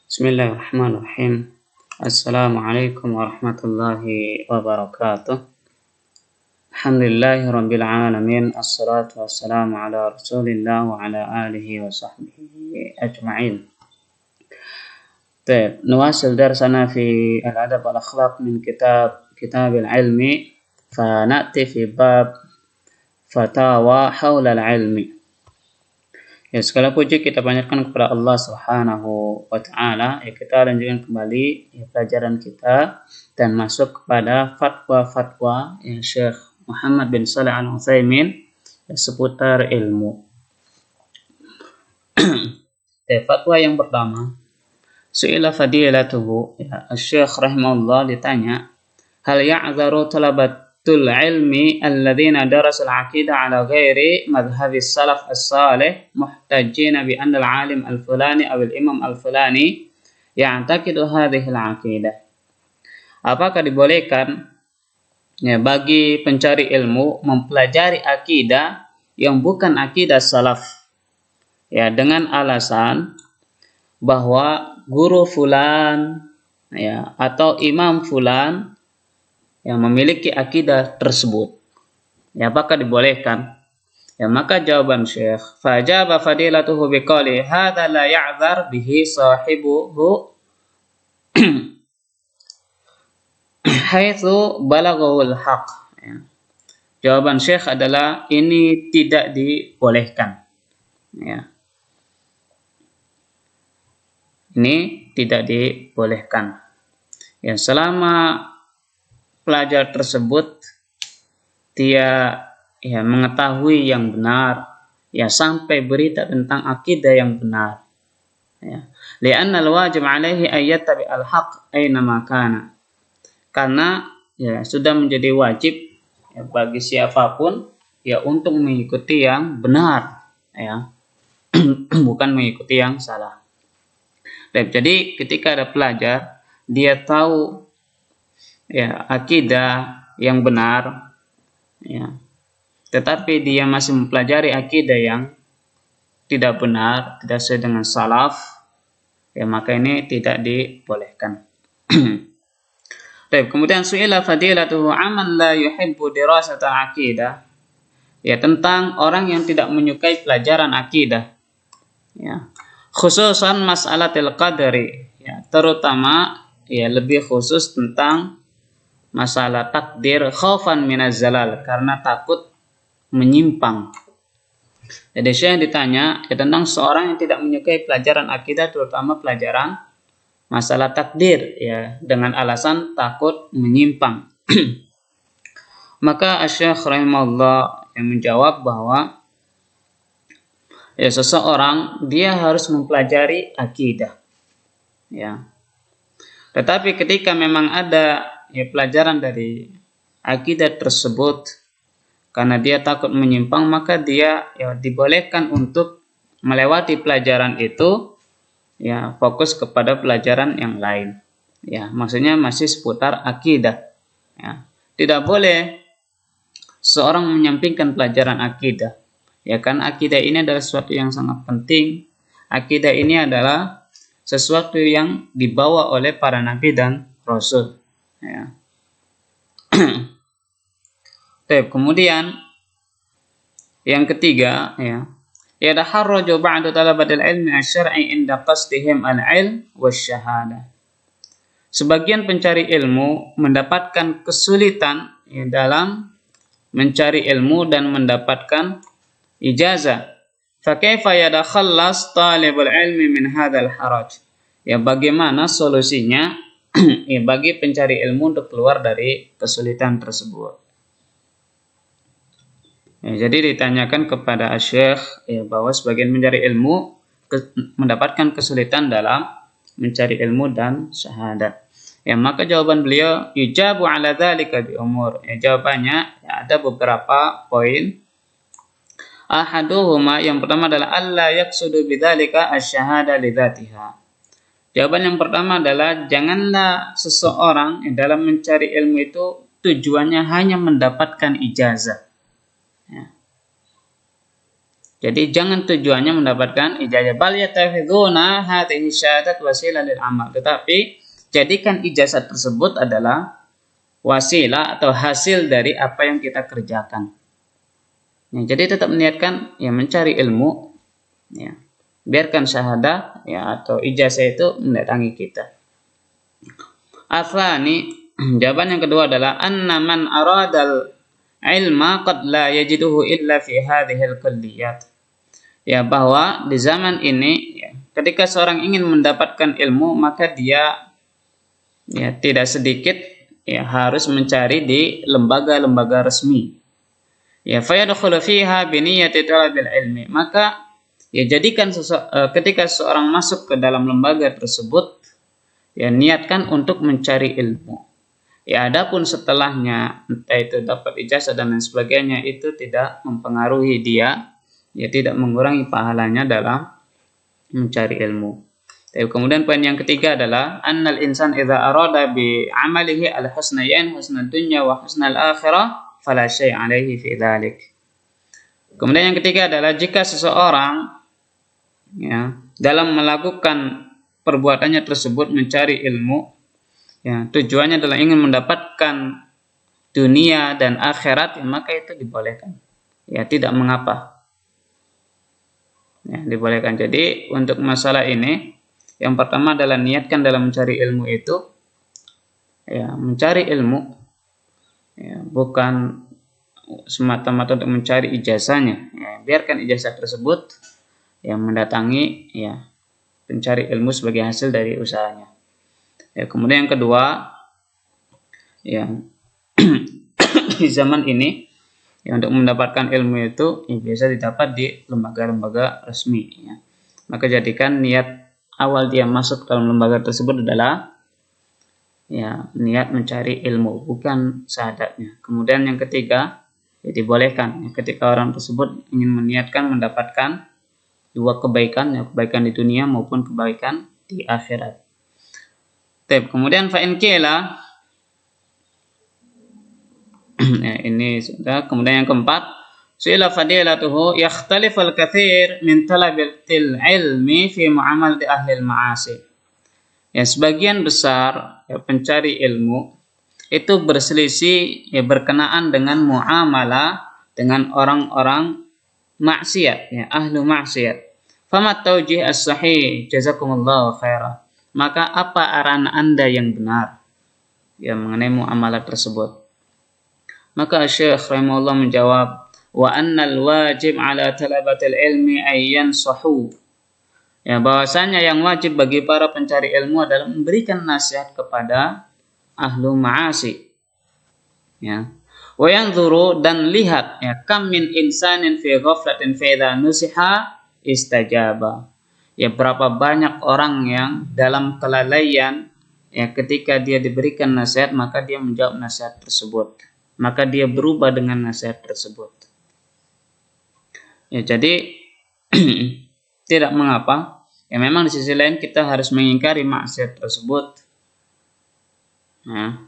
Bismillahirrahmanirrahim. Assalamualaikum warahmatullahi wabarakatuh. Alhamdulillahirabbil alamin. Assalatu wassalamu ala Rasulillah wa ala alihi wa sahbihi ajma'in. نواصل درسنا في الأدب والأخلاق من كتاب العلم فنأتي في باب فتاوى حول العلم. Ya, segala puji kita panjatkan kepada Allah Subhanahu wa taala. Ya, kita lanjutkan kembali pelajaran kita dan masuk kepada fatwa-fatwa Syekh Muhammad bin Shalih Al-Utsaimin seputar ilmu. Fatwa yang pertama, su'ila fadilatuhu, Syekh rahimahullah ditanya, hal ya'dharu talabatul ilmi alladhina darasul aqidah ala ghairi madhhabis salaf as-salih muhtajjina bi anna al-alim al-fulani aw al-imam al-fulani ya'taqidu hadhihi al-aqidah. Apakah dibolehkan bagi pencari ilmu mempelajari akidah yang bukan akidah salaf dengan alasan bahwa guru fulan atau imam fulan yang memiliki akidah tersebut, apakah dibolehkan? Maka jawaban Syekh, fajaba fadilatuhu biqali hadza la ya'dzar bihi sahibuhu haitsu balaghul haq. Jawaban Syekh adalah ini tidak dibolehkan. Ini tidak dibolehkan. Selama pelajar tersebut dia mengetahui yang benar, sampai berita tentang akidah yang benar. Li'anna al-wajib 'alaihi an yattabi al-haq aina ma kana. Karena sudah menjadi wajib bagi siapapun untuk mengikuti yang benar, bukan mengikuti yang salah. Jadi ketika ada pelajar dia tahu akidah yang benar, tetapi dia masih mempelajari akidah yang tidak benar, tidak sesuai dengan salaf, maka ini tidak dibolehkan. Kemudian su'ila fadilatuhu aman la yuhibbu dirasata akidah, tentang orang yang tidak menyukai pelajaran akidah, khususan mas'alatil qadari, terutama lebih khusus tentang masalah takdir khaufan minaz zalal, karena takut menyimpang. Jadi Syekh ditanya tentang seorang yang tidak menyukai pelajaran akidah, terutama pelajaran masalah takdir, dengan alasan takut menyimpang. Maka Syekh rahimahullah yang menjawab bahwa seseorang dia harus mempelajari akidah, tetapi ketika memang ada pelajaran dari akidah tersebut karena dia takut menyimpang, maka dia dibolehkan untuk melewati pelajaran itu, fokus kepada pelajaran yang lain, maksudnya masih seputar akidah. Tidak boleh seorang menyampingkan pelajaran akidah, kan akidah ini adalah sesuatu yang sangat penting. Akidah ini adalah sesuatu yang dibawa oleh para nabi dan rasul. Kemudian yang ketiga, yataharraju ba'du talabatil ilmi asy-syar'i inda qasdihim al-'ilm wasy-syahadah. Sebagian pencari ilmu mendapatkan kesulitan dalam mencari ilmu dan mendapatkan ijazah. Fa kaifa yadakhallas talibul ilmi min hadzal haraj? Bagaimana solusinya bagi pencari ilmu untuk keluar dari kesulitan tersebut. Jadi ditanyakan kepada Syekh bahwa sebagian mencari ilmu mendapatkan kesulitan dalam mencari ilmu dan syahadat. Maka jawaban beliau, yujabu ala dzalika bi umur. Jawabannya ada beberapa poin. Ahaduhuma, yang pertama adalah alla yaqsudu bidzalika asy-syahada li dzatiha. Jawaban yang pertama adalah janganlah seseorang dalam mencari ilmu itu tujuannya hanya mendapatkan ijazah. Jadi jangan tujuannya mendapatkan ijazah. Bal yattakhiduna hadhihi syahadat wasilah lil amal. Tetapi jadikan ijazah tersebut adalah wasilah atau hasil dari apa yang kita kerjakan. Ya, jadi tetap niatkan ya mencari ilmu, ya. Biarkan syahadah ya atau ijazah itu mendatangi kita. Atsani, jawaban yang kedua adalah anna man aradal ilma qad la yajiduhu illa fi hadhil kulliyat. Ya, bahwa di zaman ini ya, ketika seorang ingin mendapatkan ilmu maka dia ya tidak sedikit ya harus mencari di lembaga-lembaga resmi. Ya, fayadkhulu fiha bi niyyati talabil ilmi. Maka ya jadikan ketika seorang masuk ke dalam lembaga tersebut ya niatkan untuk mencari ilmu. Ya, adapun setelahnya entah itu dapat ijazah dan lain sebagainya itu tidak mempengaruhi dia, ya tidak mengurangi pahalanya dalam mencari ilmu. Kemudian poin yang ketiga adalah annal insan idza arada bi amalihi al husnayn husnad dunya wa husnal akhirah fala syai' alaihi fi dzalik. Kemudian yang ketiga adalah jika seseorang ya dalam melakukan perbuatannya tersebut mencari ilmu, ya tujuannya adalah ingin mendapatkan dunia dan akhirat, ya, maka itu dibolehkan. Ya tidak mengapa. Ya, dibolehkan. Jadi untuk masalah ini, yang pertama adalah niatkan dalam mencari ilmu itu, ya mencari ilmu, ya, bukan semata-mata untuk mencari ijazahnya. Ya, biarkan ijazah tersebut yang mendatangi ya pencari ilmu sebagai hasil dari usahanya. Ya, kemudian yang kedua, ya di zaman ini ya, untuk mendapatkan ilmu itu ya, biasa didapat di lembaga-lembaga resmi. Ya. Maka jadikan niat awal dia masuk dalam lembaga tersebut adalah ya niat mencari ilmu, bukan syahadatnya. Kemudian yang ketiga, ya, dibolehkan ya, ketika orang tersebut ingin meniatkan mendapatkan dua kebaikan, ya, kebaikan di dunia maupun kebaikan di akhirat. Kemudian fa'in qila, ya, ini sudah. Kemudian yang keempat, su'ila fadilatuhu yakhtaliful katsir min talabil ilmi fi mu'amalati ahli al-ma'asi. Ya, sebagian besar ya, pencari ilmu itu berselisih ya berkenaan dengan muamalah dengan orang-orang maksiat, ya, ahlu maksiat. Famat taujih as-sahih jazakumullahu khairan. Maka apa arahan Anda yang benar ya mengenai muamalah tersebut? Maka Syekh rahimahullah menjawab, wa annal wajib ala talabatil ilmi ayyan sahu. Ya, bahwasanya yang wajib bagi para pencari ilmu adalah memberikan nasihat kepada ahlu ma'asi. Ya. Wa yanzuru, dan lihat ya kam min insanin fi ghaflatin fa idza nusiha istajaba. Ya, berapa banyak orang yang dalam kelalaian ya ketika dia diberikan nasihat maka dia menjawab nasihat tersebut. Maka dia berubah dengan nasihat tersebut. Ya, jadi tidak mengapa. Ya, memang di sisi lain kita harus mengingkari maksiat tersebut. Ya.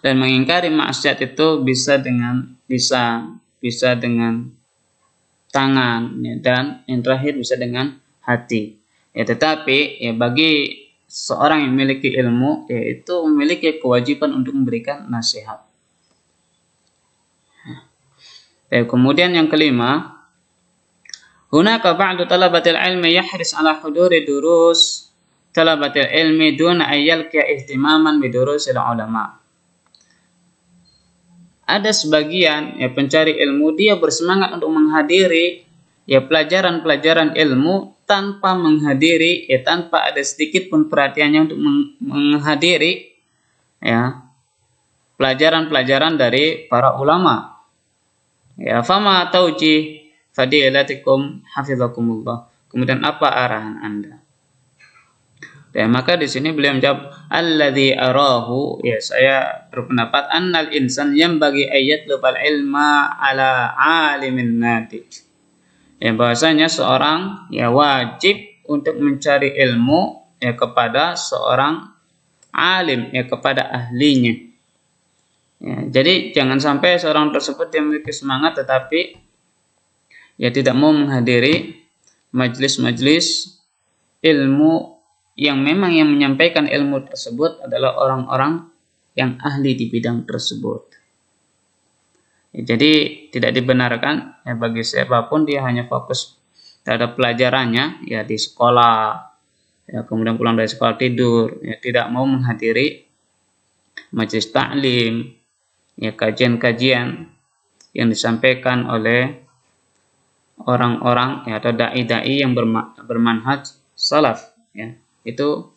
Dan mengingkari maksiat itu bisa dengan tangan ya, dan yang terakhir bisa dengan hati. Ya, tetapi ya bagi seorang yang memiliki ilmu yaitu memiliki kewajiban untuk memberikan nasihat. Ya, kemudian yang kelima, hunaka ba'du talabatil ilmi yahris ala huduri durus talabatil ilmi duna ayyalqiya ihtimaman bidurusil ulama. Ada sebagian ya pencari ilmu dia bersemangat untuk menghadiri ya pelajaran-pelajaran ilmu tanpa menghadiri ya tanpa ada sedikit pun perhatiannya untuk menghadiri ya pelajaran-pelajaran dari para ulama. Ya, fama tauji fadilatikum hafizakumullah. Kemudian apa arahan Anda? Ya, maka di sini beliau menjawab, alladzi arahu, ya saya berpendapat annal insan yang bagi ayat lubal ilma ala alimin natij. Ya, bahwasanya seorang ya wajib untuk mencari ilmu ya kepada seorang alim, ya kepada ahlinya. Ya, jadi jangan sampai seorang tersebut dia memiliki semangat tetapi ya tidak mau menghadiri majelis-majelis ilmu yang memang yang menyampaikan ilmu tersebut adalah orang-orang yang ahli di bidang tersebut. Ya, jadi tidak dibenarkan ya bagi siapapun dia hanya fokus terhadap pelajarannya ya di sekolah, ya kemudian pulang dari sekolah tidur, ya tidak mau menghadiri majelis taklim, ya kajian-kajian yang disampaikan oleh orang-orang ya, atau dai-dai yang bermanhaj salaf, ya itu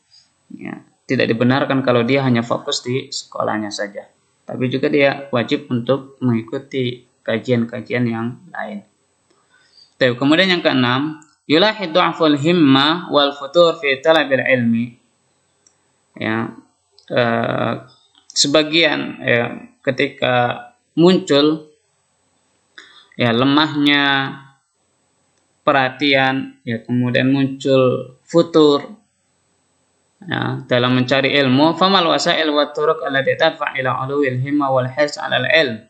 ya, tidak dibenarkan kalau dia hanya fokus di sekolahnya saja, tapi juga dia wajib untuk mengikuti kajian-kajian yang lain. Kemudian yang keenam, yulahid du'aful himmah wal futur fi talabil ilmi. Ya, sebagian ya, ketika muncul ya lemahnya perhatian, ya kemudian muncul futur ya, dalam mencari ilmu, famal wasail wa turuq allati tadfa ila ulul himma wal hirs 'ala al-ilm.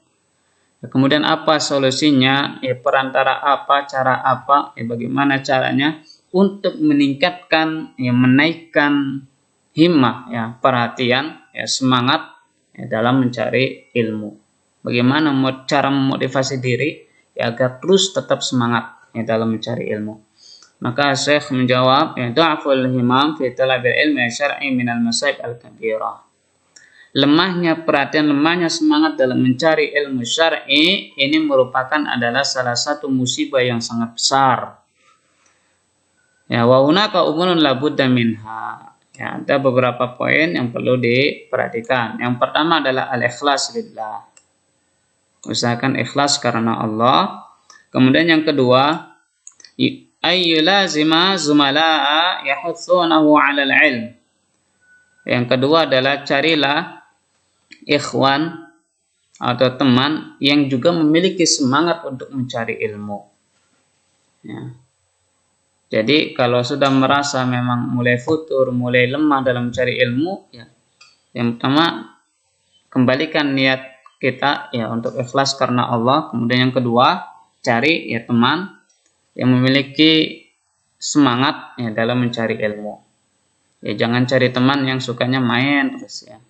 Ya, kemudian apa solusinya? Ya perantara apa, cara apa? Ya bagaimana caranya untuk meningkatkan ya menaikkan himmah ya, perhatian, ya semangat ya, dalam mencari ilmu. Bagaimana cara memotivasi diri ya agar terus tetap semangat ya, dalam mencari ilmu. Maka Syekh menjawab, ya dha'ful himam fi talabil ilmi syar'i minal masaib al-kabirah. Lemahnya perhatian, lemahnya semangat dalam mencari ilmu syar'i ini merupakan adalah salah satu musibah yang sangat besar. Ya, wa hunaka umurun la budda minha. Ya, ada beberapa poin yang perlu diperhatikan. Yang pertama adalah al-ikhlas lillah. Usahakan ikhlas karena Allah. Kemudian yang kedua, ayyulazima zumala'a yahutsunahu 'alal ilm. Yang kedua adalah carilah ikhwan atau teman yang juga memiliki semangat untuk mencari ilmu. Ya. Jadi kalau sudah merasa memang mulai futur, mulai lemah dalam mencari ilmu, ya, yang pertama kembalikan niat kita ya untuk ikhlas karena Allah. Kemudian yang kedua, cari ya teman yang memiliki semangat ya dalam mencari ilmu. Ya jangan cari teman yang sukanya main terus ya.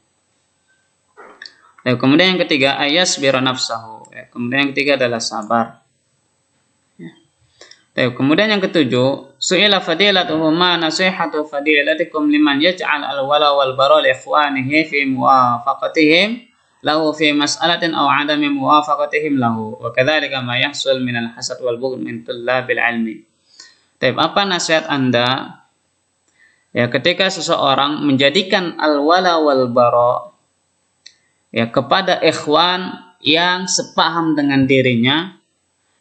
Kemudian yang ketiga, ayasbira nafsahu. Ya, kemudian yang ketiga adalah sabar. Kemudian yang ketujuh, su'ila fadilatuhu ma nasihatu fadilatikum liman yaj'al al-wala wal bara li ikhwanihi fi muwafaqatihim lahu fi mas'alatin aw 'adami muwafaqatihim lahu wa kadzalika ma yahsul min al-hasad wal bughd min tullabil ilmi. Apa nasihat Anda ya ketika seseorang menjadikan al-wala wal bara ya kepada ikhwan yang sepaham dengan dirinya,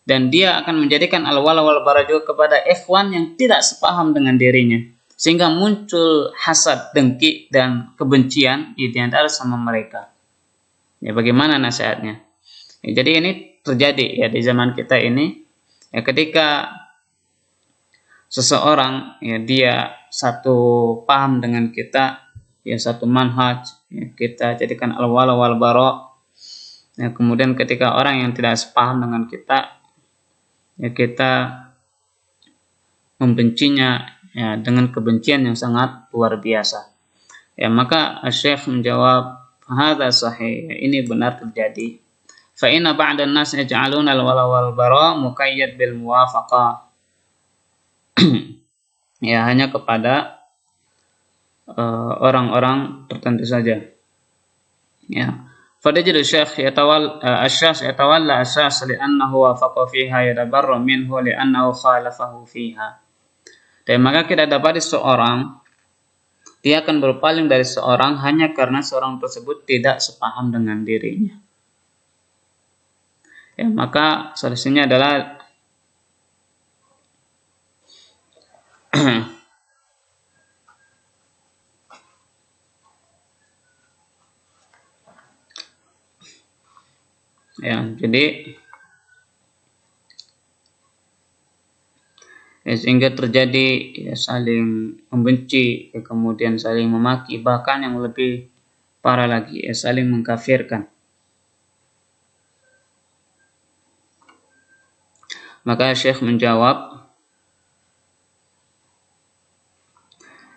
dan dia akan menjadikan al-wala wal bara juga kepada ikhwan yang tidak sepaham dengan dirinya, sehingga muncul hasad, dengki dan kebencian di antara sama mereka. Ya bagaimana nasihatnya? Ya, jadi ini terjadi ya di zaman kita ini ya, ketika seseorang ya dia satu paham dengan kita, ya satu manhaj, ya, kita jadikan al-wala wal bara. Ya, kemudian ketika orang yang tidak sepaham dengan kita, ya kita membencinya ya dengan kebencian yang sangat luar biasa. Ya maka Syekh menjawab, hadza sahih, ya, ini benar terjadi. Fa inna ba'dan nas yaj'aluna al-wala wal bara muqayyad bil muwafaqah. Ya hanya kepada orang-orang tertentu saja. Ya. فدجل الشيخ يتولى أساس لأنه وافق فيها يتبرأ منه لأنه خالفه فيها. Dan maka kita dapat seorang dia akan berpaling dari seorang hanya karena seorang tersebut tidak sepaham dengan dirinya. Ya, maka solusinya adalah ya, jadi ya, sehingga terjadi ya, saling membenci, ya, kemudian saling memaki, bahkan yang lebih parah lagi ya, saling mengkafirkan. Maka Syekh menjawab,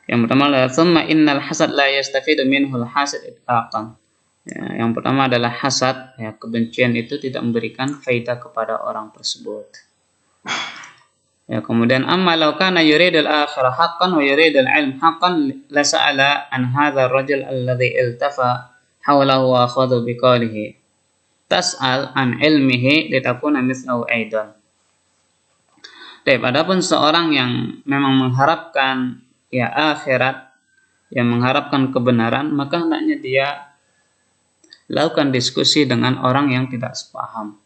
yang pertama adalah thumma innal hasad la yastafidu minhu al-hasid itlaqan. Ya, yang pertama adalah hasad, ya, kebencian itu tidak memberikan faedah kepada orang tersebut. Ya, kemudian amma law kana yuridul akhirah haqqan wa yuridul ilm haqqan la sa'ala an hadzal rajul alladhi iltafa hawlahu wa akhadha biqalihi tas'al an ilmihi litakuna mithlahu aidan. Adapun seorang yang memang mengharapkan ya akhirat, yang mengharapkan kebenaran, maka hendaknya dia lakukan diskusi dengan orang yang tidak sepaham.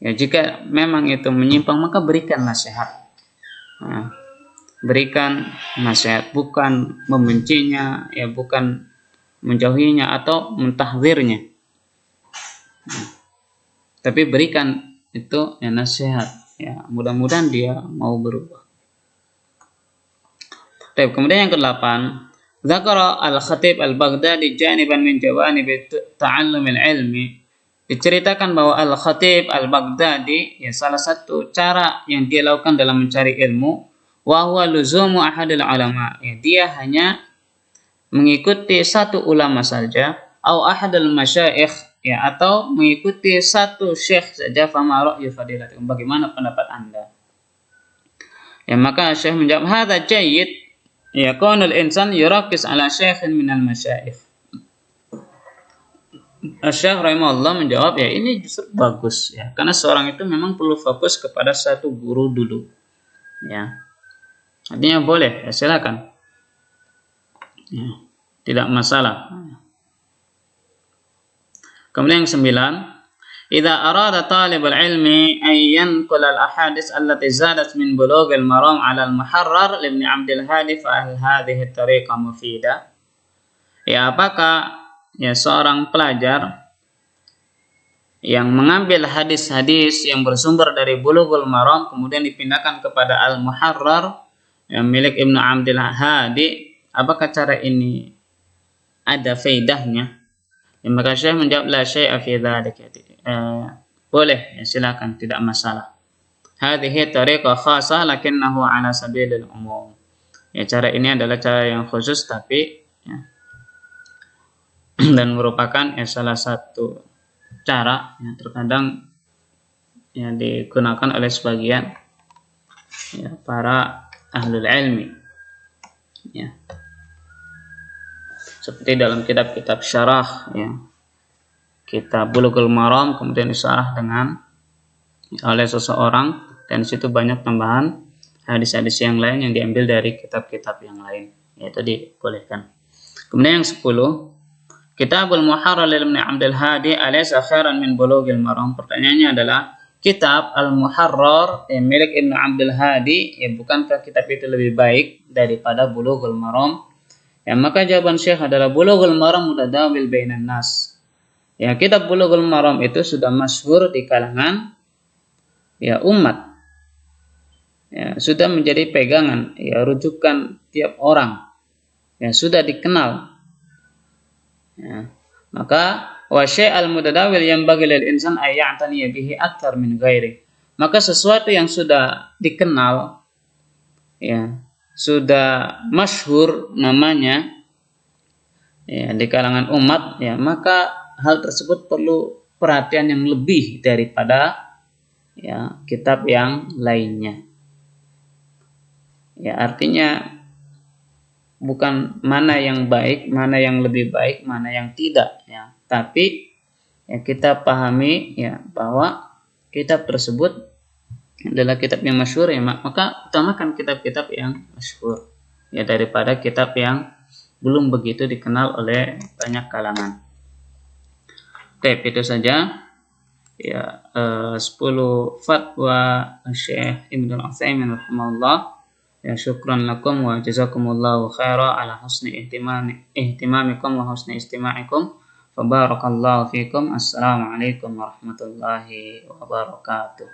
Ya, jika memang itu menyimpang, maka berikan nasihat. Nah, berikan nasihat, bukan membencinya, ya, bukan menjauhinya atau mentahdzirnya. Nah, tapi berikan itu ya nasihat. Ya, mudah-mudahan dia mau berubah. Kemudian yang ke-8, Zakara al-Khatib al-Baghdadi janiban min jawanib ta'allum al-ilmi. Diceritakan bahwa al-Khatib al-Baghdadi, ya, salah satu cara yang dia lakukan dalam mencari ilmu, wa huwa luzumu ahadil ulama. Ya, dia hanya mengikuti satu ulama saja, atau ahadul masyayikh, ya, atau mengikuti satu syekh saja. Fama ra'yu fadilatikum, bagaimana pendapat Anda? Ya, maka syekh menjawab, hadza jayyid. Ya, kaunul insan yurakis ala syekhin minal masyayikh. Syekh rahimahullah menjawab, ya, ini justru bagus, ya, karena seorang itu memang perlu fokus kepada satu guru dulu. Ya, artinya boleh, ya, silakan. Ya, tidak masalah. Kemudian yang 9, idza arada talibul ilmi an yanqul al ahadits allati zadat min bulughil maram ala al muharrar li Ibn Abdul Hadi fa hadhihi tariqah mufidah. Ya, apakah ya seorang pelajar yang mengambil hadis-hadis yang bersumber dari Bulughul Maram kemudian dipindahkan kepada Al Muharrar yang milik Ibnu Abdul Hadi, apakah cara ini ada faedahnya? Ya, maka Syekh menjawab, la syai'a fi dzalik. Boleh, ya, silakan, tidak masalah. Hadhihi tariqah khasah lakinnahu ala sabilil umum. Ya, cara ini adalah cara yang khusus, tapi ya, dan merupakan ya salah satu cara yang terkadang ya digunakan oleh sebagian ya para ahlul ilmi. Ya. Seperti dalam kitab-kitab syarah, ya, kitab Bulughul Maram kemudian disyarah dengan oleh seseorang, dan di situ banyak tambahan hadis-hadis yang lain yang diambil dari kitab-kitab yang lain, yaitu dibolehkan. Kemudian yang 10, Kitabul Muharrar lil Ibn Abdul Hadi alaysa khairan min Bulughil Maram. Pertanyaannya adalah, kitab Al-Muharrar milik Ibn Abdul Hadi, ya, bukankah kitab itu lebih baik daripada Bulughul Maram? Ya, maka jawaban Syekh adalah Bulughul Maram mutadawil bainan nas. Ya, kitab Bulughul Maram itu sudah masyhur di kalangan ya umat. Ya, sudah menjadi pegangan, ya, rujukan tiap orang. Ya, sudah dikenal. Ya, maka wa syai'al mutadawil yanbaghi lil insan ay ya'tani bihi akthar min ghairi. Maka sesuatu yang sudah dikenal, ya, sudah masyhur namanya ya di kalangan umat, ya, maka hal tersebut perlu perhatian yang lebih daripada ya kitab yang lainnya. Ya, artinya bukan mana yang baik, mana yang lebih baik, mana yang tidak, ya, tapi ya kita pahami ya bahwa kitab tersebut adalah kitab yang masyhur, ya, maka utamakan kitab-kitab yang masyhur ya daripada kitab yang belum begitu dikenal oleh banyak kalangan. Itu saja ya 10 fatwa Syekh Ibnu Utsaimin rahimahullah. Ya, syukran lakum wa jazakumullahu khaira ala husni ihtimamikum wa husni istima'ikum. Fa barakallahu fikum. Assalamualaikum warahmatullahi wabarakatuh.